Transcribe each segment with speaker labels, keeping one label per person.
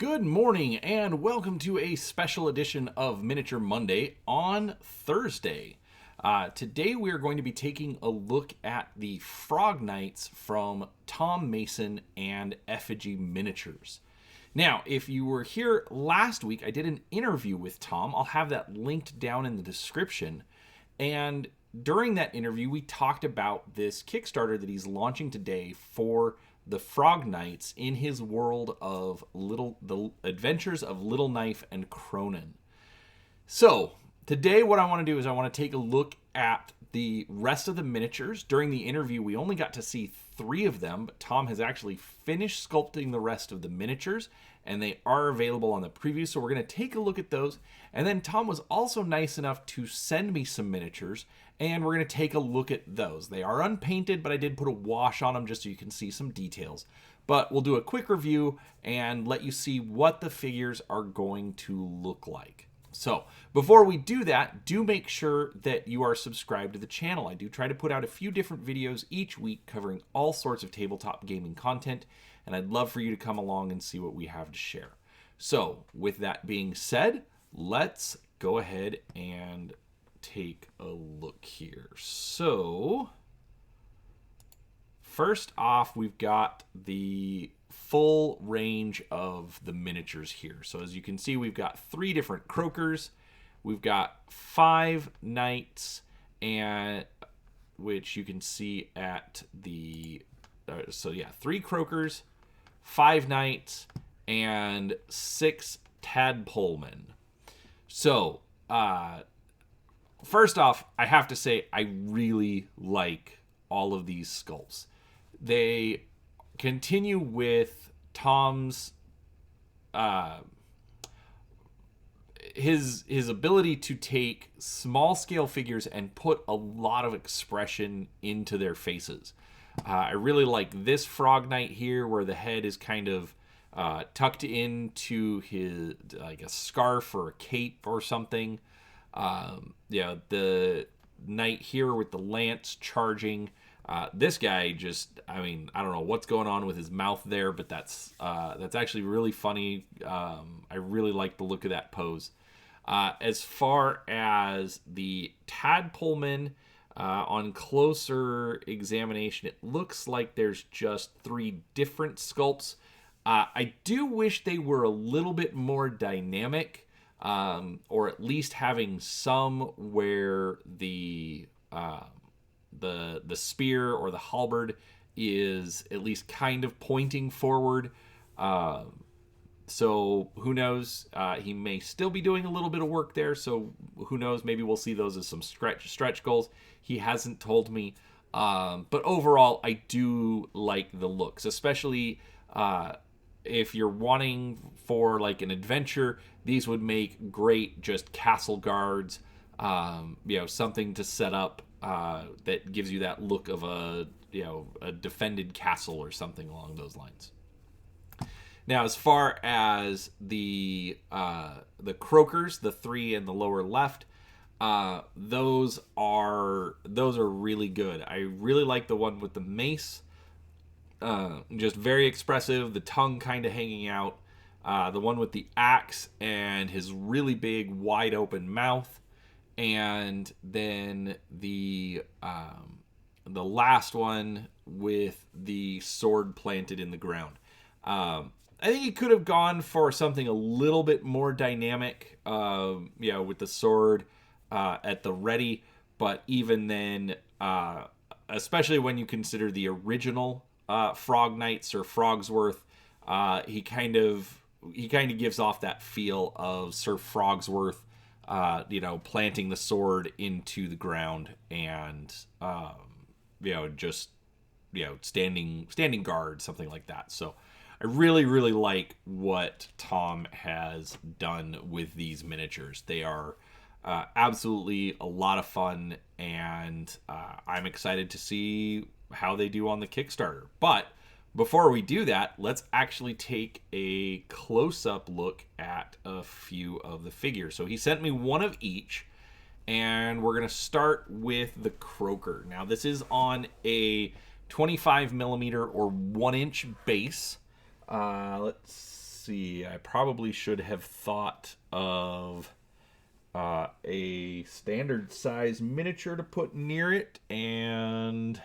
Speaker 1: Good morning and welcome to a special edition of Miniature Monday on Thursday. Today we are going to be taking a look at the Frog Knights from Tom Mason and Effigy Miniatures. Now, if you were here last week, I did an interview with Tom. I'll have that linked down in the description. And during that interview, we talked about this Kickstarter that he's launching today for the Frog Knights in his world of the Adventures of Little Knife and Cronin. So today what I want to do is I want to take a look at the rest of the miniatures. During the interview, we only got to see 3 of them, but Tom has actually finished sculpting the rest of the miniatures, and they are available on the preview, so we're going to take a look at those. And then Tom was also nice enough to send me some miniatures, and we're going to take a look at those. They are unpainted, but I did put a wash on them just so you can see some details. But we'll do a quick review and let you see what the figures are going to look like. So, before we do that, do make sure that you are subscribed to the channel. I do try to put out a few different videos each week covering all sorts of tabletop gaming content, and I'd love for you to come along and see what we have to share. So, with that being said, let's go ahead and take a look here. So, first off, we've got the full range of the miniatures here. So as you can see, we've got 3 different croakers, we've got 5 knights, and which you can see at the 3 croakers, 5 knights, and 6 tadpolemen. So first off, I have to say I really like all of these sculpts. They continue with Tom's his ability to take small scale figures and put a lot of expression into their faces. I really like this Frog Knight here, where the head is kind of tucked into his like a scarf or a cape or something. The knight here with the lance charging. This guy just, I don't know what's going on with his mouth there, but that's actually really funny. I really like the look of that pose. As far as the tadpoleman, on closer examination, it looks like there's just 3 different sculpts. I do wish they were a little bit more dynamic, or at least having some where the spear or the halberd is at least kind of pointing forward. So who knows? He may still be doing a little bit of work there. So who knows? Maybe we'll see those as some stretch goals. He hasn't told me. But overall, I do like the looks, especially if you're wanting for like an adventure. These would make great just castle guards. Something to set up that gives you that look of a defended castle or something along those lines. Now, as far as the croakers, the 3 in the lower left, those are really good. I really like the one with the mace, just very expressive. The tongue kind of hanging out. The one with the axe and his really big, wide open mouth. And then the last one with the sword planted in the ground. I think he could have gone for something a little bit more dynamic, with the sword at the ready. But even then, especially when you consider the original Frog Knight, Sir Frogsworth, he kind of gives off that feel of Sir Frogsworth. Planting the sword into the ground and, standing guard, something like that. So I really, really like what Tom has done with these miniatures. They are absolutely a lot of fun, and I'm excited to see how they do on the Kickstarter. But before we do that, let's actually take a close-up look at a few of the figures. So he sent me one of each, and we're going to start with the croaker. Now, this is on a 25 millimeter or 1 inch base. Let's see. I probably should have thought of a standard size miniature to put near it, and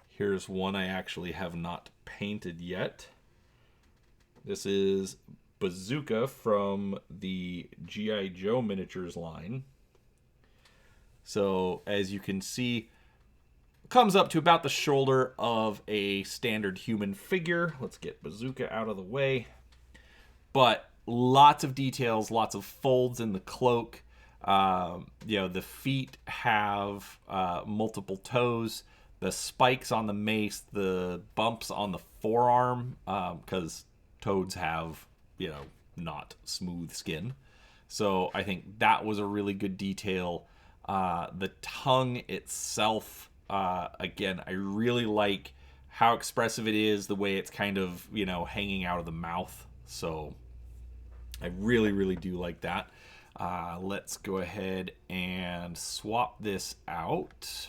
Speaker 1: here's one I actually have not painted yet. This is Bazooka from the G.I. Joe miniatures line. So as you can see, comes up to about the shoulder of a standard human figure. Let's get Bazooka out of the way. But lots of details, lots of folds in the cloak. The feet have multiple toes. The spikes on the mace, the bumps on the forearm, because toads have, not smooth skin. So I think that was a really good detail. The tongue itself, again, I really like how expressive it is, the way it's kind of, hanging out of the mouth. So I really, really do like that. Let's go ahead and swap this out.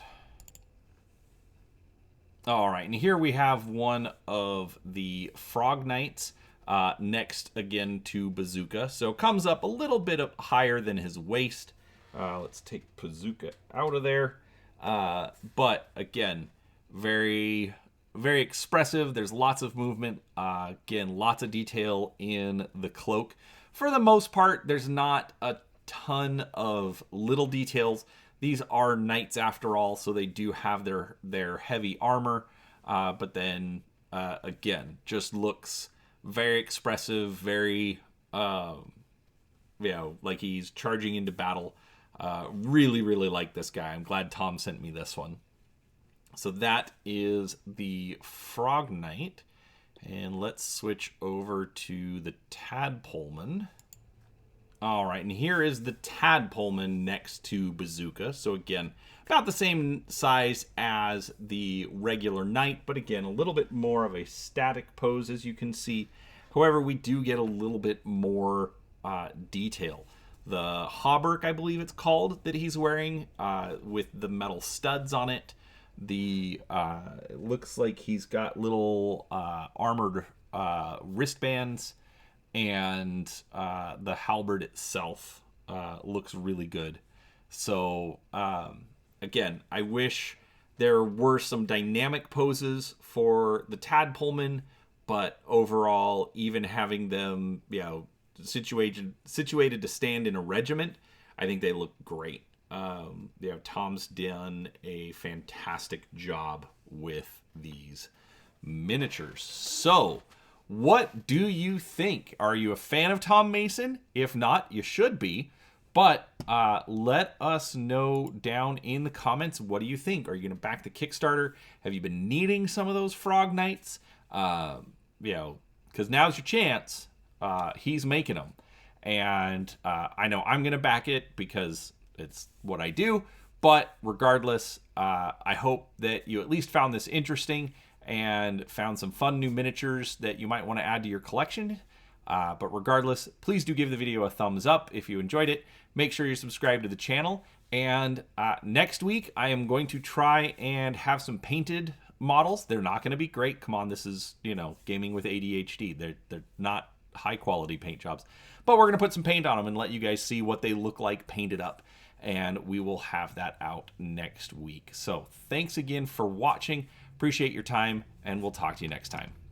Speaker 1: All right, and here we have one of the Frog Knights next again to Bazooka. So comes up a little bit higher than his waist. Let's take Bazooka out of there. But again, very, very expressive. There's lots of movement. Again, lots of detail in the cloak. For the most part, there's not a ton of little details. These are knights after all, so they do have their heavy armor. But then, again, just looks very expressive, very, like he's charging into battle. Really, really like this guy. I'm glad Tom sent me this one. So that is the Frog Knight. And let's switch over to the Tadpoleman. All right, and here is the Tadpoleman next to Bazooka. So again, about the same size as the regular knight, but again, a little bit more of a static pose, as you can see. However, we do get a little bit more detail. The hauberk, I believe it's called, that he's wearing with the metal studs on it. It looks like he's got little armored wristbands, and the halberd itself looks really good. So again, I wish there were some dynamic poses for the Tadpoleman, but overall, even having them, situated to stand in a regiment, I think they look great. Tom's done a fantastic job with these miniatures. So, what do you think? Are you a fan of Tom Mason? If not, you should be. But let us know down in the comments, what do you think? Are you going to back the Kickstarter? Have you been needing some of those Frog Knights? Because now's your chance. He's making them. And I know I'm going to back it because it's what I do. But regardless, I hope that you at least found this interesting and found some fun new miniatures that you might want to add to your collection. But regardless, please do give the video a thumbs up if you enjoyed it. Make sure you're subscribed to the channel. And next week, I am going to try and have some painted models. They're not going to be great. Come on, this is, gaming with ADHD. They're not high quality paint jobs. But we're going to put some paint on them and let you guys see what they look like painted up. And we will have that out next week. So thanks again for watching. Appreciate your time, and we'll talk to you next time.